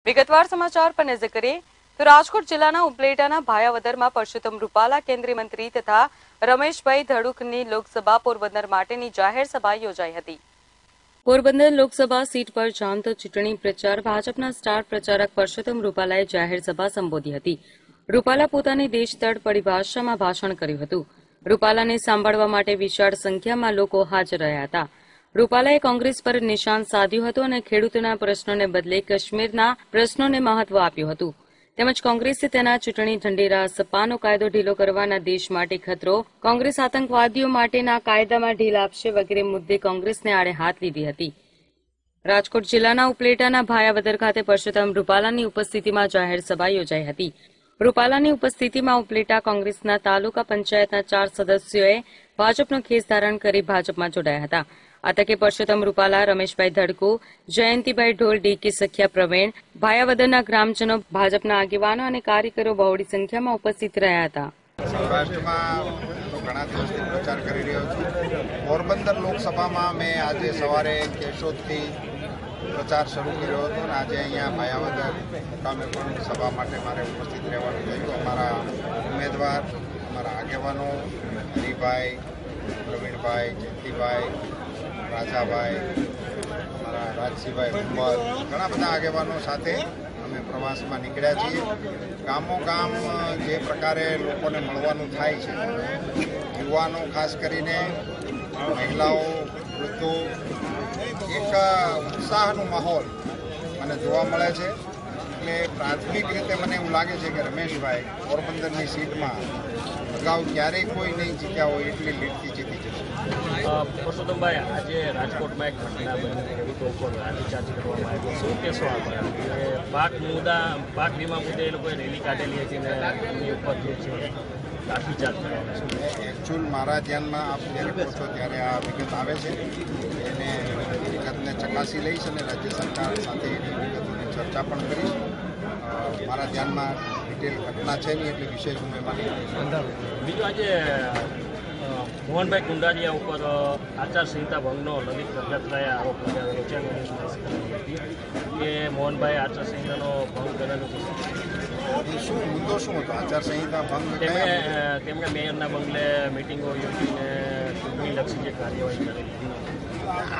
વિગતવાર સમાચાર પર નજર કરીએ તો રાજકોટ જિલ્લાના ઉપલેટાના ભાયાવદરમાં પરસોત્તમ રૂપાલા કેન્દ્રીય મંત્રી તથા રમેશભાઈ ધડુકની લોકસભા પોરબંદર માટેની જાહેર સભા યોજાઈ હતી। પોરબંદર લોકસભા સીટ પર જામતો ચૂંટણી પ્રચાર ભાજપના સ્ટાર પ્રચારક પરસોત્તમ રૂપાલાએ જાહેર સભા સંબોધી હતી। રૂપાલા પોતાની દેશતળ પરિભાષામાં ભાષણ કર્યું હતું। રૂપાલાને સાંભળવા માટે વિશાળ સંખ્યામાં લોકો હાજર રહ્યા હતા। રૂપાલાએ કોંગ્રેસ પર નિશાન સાધ્યું હતું અને ખેડૂતોના પ્રશ્નોને બદલે કાશ્મીરના પ્રશ્નોને મહત્વ આપ્યું હતું। તેમજ કોંગ્રેસે તેના ચૂંટણી ઢંઢેરા સપાનો કાયદો ઢીલો કરવાના દેશ માટે ખતરો, કોંગ્રેસ આતંકવાદીઓ માટેના કાયદામાં ઢીલ આપશે વગેરે મુદ્દે કોંગ્રેસને આડે હાથ લીધી હતી। રાજકોટ જિલ્લાના ઉપલેટાના ભાયાવદર ખાતે પરસોત્તમ રૂપાલાની ઉપસ્થિતિમાં જાહેર સભા યોજાઈ હતી। રૂપાલાની ઉપસ્થિતિમાં ઉપલેટા કોંગ્રેસના તાલુકા પંચાયતના 4 સદસ્યોએ ભાજપનો ખેસ ધારણ કરી ભાજપમાં જોડાયા હતા। આ તકે પરસોત્તમ રૂપાલા, રમેશભાઈ ધડકુ, જયંતિભાઈ ઢોલ, ડીકે સખિયા પ્રવીણ, ભાયાવદરના ગ્રામજનો, ભાજપના આગેવાનો અને કાર્યકરો બહોળી સંખ્યામાં ઉપસ્થિત રહ્યા હતા। સૌરાષ્ટ્રમાં ઘણા દિવસથી પ્રચાર કરી રહ્યો છું। પોરબંદર લોકસભામાં મેં આજે સવારે કેશોદથી પ્રચાર શરૂ કર્યો હતો અને આજે અહીંયા ભાયાવદર મુકામે પણ સભા માટે મારે ઉપસ્થિત રહેવાનું થયું। અમારા ઉમેદવાર, અમારા આગેવાનો હરિભાઈ, પ્રવીણભાઈ, જયંતિભાઈ, રાજાભાઈ, અમારા રાજસિંહભાઈ ઉંમર, ઘણા બધા આગેવાનો સાથે અમે પ્રવાસમાં નીકળ્યા છીએ। ગામો ગામ જે પ્રકારે લોકોને મળવાનું થાય છે, યુવાનો ખાસ કરીને, મહિલાઓ, વૃદ્ધો, એક ઉત્સાહનો માહોલ મને જોવા મળે છે। એટલે પ્રાથમિક રીતે મને એવું લાગે છે કે રમેશભાઈ પોરબંદરની સીટમાં અગાઉ ક્યારેય કોઈ નહીં જીત્યા હોય એટલી લીડથી જીતી જશે। પરસોત્તમભાઈ, આજે રાજકોટમાં એક ઘટના બની, ખેડૂતો ઉપર લાઠીચાર્જ કરવામાં આવ્યો, શું કહેશો આપણે? પાક વીમા મુદ્દે એ લોકોએ રેલી કાઢેલી હતી ને એમની ઉપર જે છે લાઠીચાર્જ કરવામાં એકચ્યુઅલ મારા ધ્યાનમાં આપ જ્યારે કહો છો ત્યારે આ વિગત આવે છે, એને વિગતને ચકાસી લઈશ અને રાજ્ય સરકાર સાથે એની વિગતોની ચર્ચા પણ કરીશ। મારા ધ્યાનમાં ડિટેલ ઘટના છે નહીં એટલે વિશેષ હું એમાં બીજું, આજે મોહનભાઈ કુંડારિયા ઉપર આચારસંહિતા ભંગનો લલિત કગથરાએ આરોપ લગાવેલો છે કે મોહનભાઈ આચારસંહિતાનો ભંગ કરેલો છે। શું મુદ્દો શું હતો? આચારસંહિતા ભંગ તેમણે મેયરના બંગલે મિટિંગો યોજીને ચૂંટણીલક્ષી જે કાર્યવાહી કરેલી,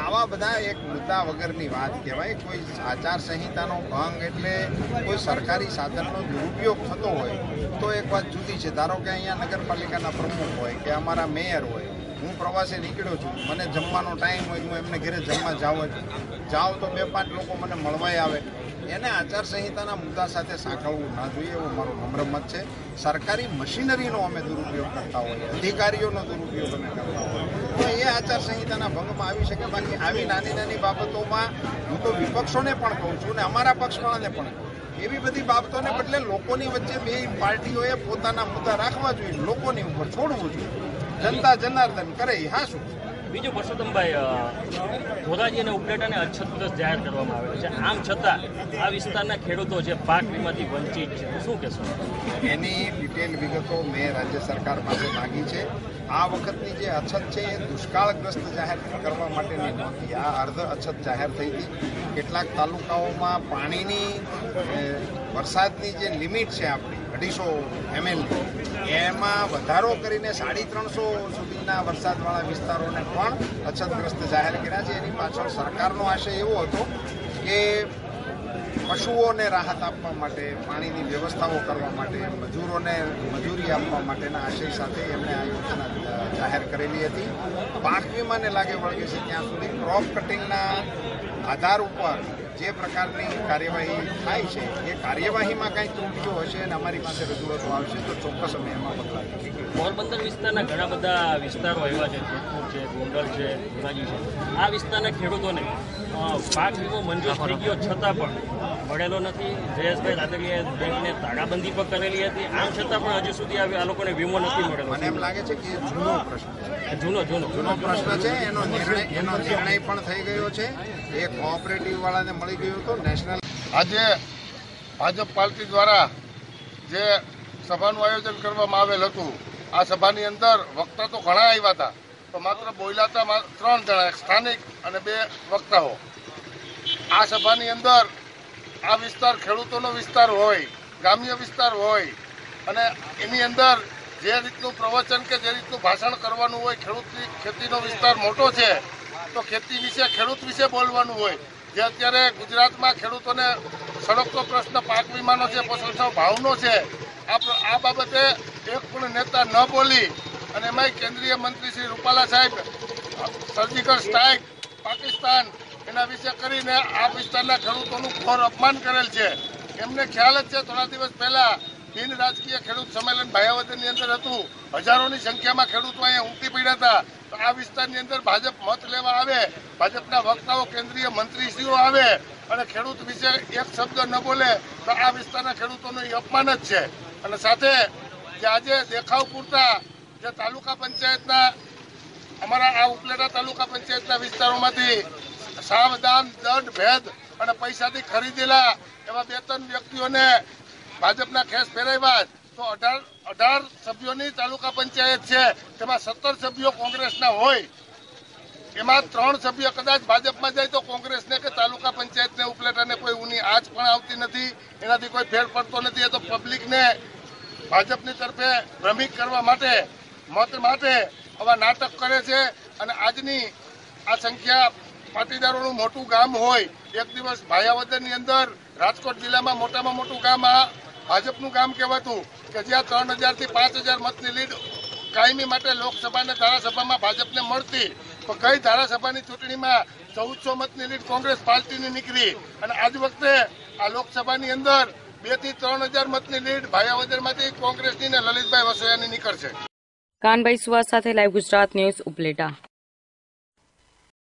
આવા બધા એક મુદ્દા વગરની વાત કહેવાય। કોઈ આચારસંહિતાનો ભંગ એટલે કોઈ સરકારી સાધનનો દુરુપયોગ થતો હોય તો એક વાત જુદી છે। ધારો કે અહીંયા નગરપાલિકાના પ્રમુખ હોય કે અમારા મેયર હોય, હું પ્રવાસે નીકળ્યો છું, મને જમવાનો ટાઈમ હોય, હું એમને ઘરે જમવા જાઉં તો 2-5 લોકો મને મળવાય આવે, એને આચારસંહિતાના મુદ્દા સાથે સાંકળવું ના જોઈએ એવો મારો નમ્ર મત છે। સરકારી મશીનરીનો અમે દુરુપયોગ કરતા હોઈએ, અધિકારીઓનો દુરુપયોગ અમે કરતા હોઈએ તો એ આચારસંહિતાના ભંગમાં આવી શકે। બાકી આવી નાની નાની બાબતોમાં હું તો વિપક્ષોને પણ કહું છું ને અમારા પક્ષવાળાને પણ એવી બધી બાબતોને બદલે લોકોની વચ્ચે બે પાર્ટીઓએ પોતાના મુદ્દા રાખવા જોઈએ, લોકોની ઉપર છોડવું જોઈએ। જનતા જનાર્દન કરે હા શું। બીજું પરસોત્તમભાઈ, ધોરાજી અને ઉપલેટાને અછતગ્રસ્ત જાહેર કરવામાં આવેલો છે, આમ છતાં આ વિસ્તારના ખેડૂતો છે પાક વીમાથી વંચિત છે, શું કહેશો? એની ડિટેલ વિગતો મેં રાજ્ય સરકાર પાસે માંગી છે। આ વખતની જે અછત છે એ દુષ્કાળગ્રસ્ત જાહેર કરવા માટેની નહોતી, આ અર્ધ અછત જાહેર થઈ હતી। કેટલાક તાલુકાઓમાં પાણીની વરસાદની જે લિમિટ છે આપણી 250 ml એમાં વધારો કરીને 350 સુધીના વરસાદવાળા વિસ્તારોને પણ અછતગ્રસ્ત જાહેર કર્યા છે। એની પાછળ સરકારનો આશય એવો હતો કે પશુઓને રાહત આપવા માટે, પાણીની વ્યવસ્થાઓ કરવા માટે, મજૂરોને મજૂરી આપવા માટેના આશય સાથે એમણે આ યોજના જાહેર કરેલી હતી। પાક વીમાને લાગે વળગે છે ત્યાં સુધી ક્રોપ કટિંગના આધાર ઉપર જે પ્રકારની કાર્યવાહી થાય છે એ કાર્યવાહીમાં કંઈ ત્રુટીઓ હશે અને અમારી પાસે રજૂઆતો આવશે તો ચોક્કસ અમે એમાં પગલાં લઈશું। પોરબંદર વિસ્તારના ઘણા બધા વિસ્તારો એવા છે, જેતપુર છે, ગોંડલ છે, ધોરાજી છે, આ વિસ્તારના ખેડૂતોને પાક વીમો મંજૂર થઈ ગયો છતાં પણ મળેલો નથી। જયેશભાઈ રાદડિયાએ બેંકને તાળાબંધી પણ કરેલી હતી, આમ છતાં પણ હજુ સુધી આ લોકોને વીમો નથી મળેલો। મને એમ લાગે છે કે જૂનો પ્રશ્ન છે, જૂનો પ્રશ્ન છે, એનો નિર્ણય પણ થઈ ગયો છે, એ કોઓપરેટિવ વાળાને મળી ગયું હતું। નેશનલ આજે ભાજપ પાર્ટી દ્વારા જે સભાનું આયોજન કરવામાં આવેલ હતું, આ સભાની અંદર વક્તા તો ઘણા આવ્યા હતા, તો માત્ર બોલાતા 3 જણા, એક સ્થાનિક અને 2 વક્તાઓ। આ સભાની અંદર આ વિસ્તાર ખેડૂતોનો વિસ્તાર હોય, ગ્રામ્ય વિસ્તાર હોય અને એની અંદર જે રીતનું પ્રવચન કે જે રીતનું ભાષણ કરવાનું હોય, ખેતીનો વિસ્તાર મોટો છે તો ખેતી વિશે, ખેડૂત વિશે બોલવાનું હોય. જે અત્યારે ગુજરાતમાં ખેડૂતોને સળગતો પ્રશ્ન પાક વીમાનો છે, પોષણ ભાવનો છે, આ બાબતે એક પણ નેતા ન બોલી અને એમાંય કેન્દ્રીય મંત્રી શ્રી રૂપાલા સાહેબ સર્જિકલ સ્ટ્રાઇક પાકિસ્તાન એના વિશે કરીને આ વિસ્તારના ખેડૂતોનું ઘોર અપમાન કરેલ છે. એમને ખ્યાલ જ છે, થોડા દિવસ પહેલા બિન રાજકીય ખેડૂત સંમેલન ભાયાવદરની અંદર હતું. હજારોની સંખ્યામાં ખેડૂતો અહીંયા ઉમટી પડ્યા હતા. તો આ વિસ્તારની અંદર ભાજપ મત લેવા આવે, ભાજપના વક્તાઓ કેન્દ્રીય મંત્રીશ્રીઓ આવે અને ખેડૂત વિશે એક શબ્દ ન બોલે તો આ વિસ્તારના ખેડૂતોનું એ અપમાન જ છે. અને સાથે જે આજે દેખાવ પૂરતા જે તાલુકા પંચાયતના અમારા આ ઉપલેટા તાલુકા પંચાયતના વિસ્તારોમાંથી સાવધાન, દંડ, ભેદ અને પૈસાથી ખરીદેલા એવા 2-3 વ્યક્તિઓને ભાજપના ખેસ ફેરવ્યા. તો 18 સભ્યોની તાલુકા પંચાયત છે, તેમાં 17 સભ્યો કોંગ્રેસના હોય. એમાં 3 સભ્યો કદાચ ભાજપમાં જાય તો કોંગ્રેસને કે તાલુકા પંચાયતને ઉપલેટાને કોઈ ઊની આંચ પણ આવતી નથી, એનાથી કોઈ ફેર પડતો નથી. એ તો પબ્લિકને ભાજપની તરફે ભ્રમિત કરવા માટે, મત માટે આવા નાટક કરે છે. અને આજની આ સંખ્યા પાટીદારોનું મોટું ગામ હોય, એક દિવસ ભાયાવદરની અંદર રાજકોટ જિલ્લામાં મોટામાં મોટું ગામ આ ભાજપનું ગામ કહેવાતું કે જ્યાં 3000 થી 5000 મતની લીડ કાયમી માટે લોકસભા અને ધારાસભામાં ભાજપને મળતી. તો કઈ ધારાસભાની ચૂંટણીમાં 1400 મતની લીડ કોંગ્રેસ પાર્ટીની નીકળી અને આજ વખતે આ લોકસભાની અંદર 2 થી 3000 મતની લીડ ભાયાવદરમાંથી કોંગ્રેસની ને લલિતભાઈ વસોયાની નીકળશે. કાનભાઈ સુવાસ સાથે લાઈવ ગુજરાત ન્યૂઝ ઉપલેટા.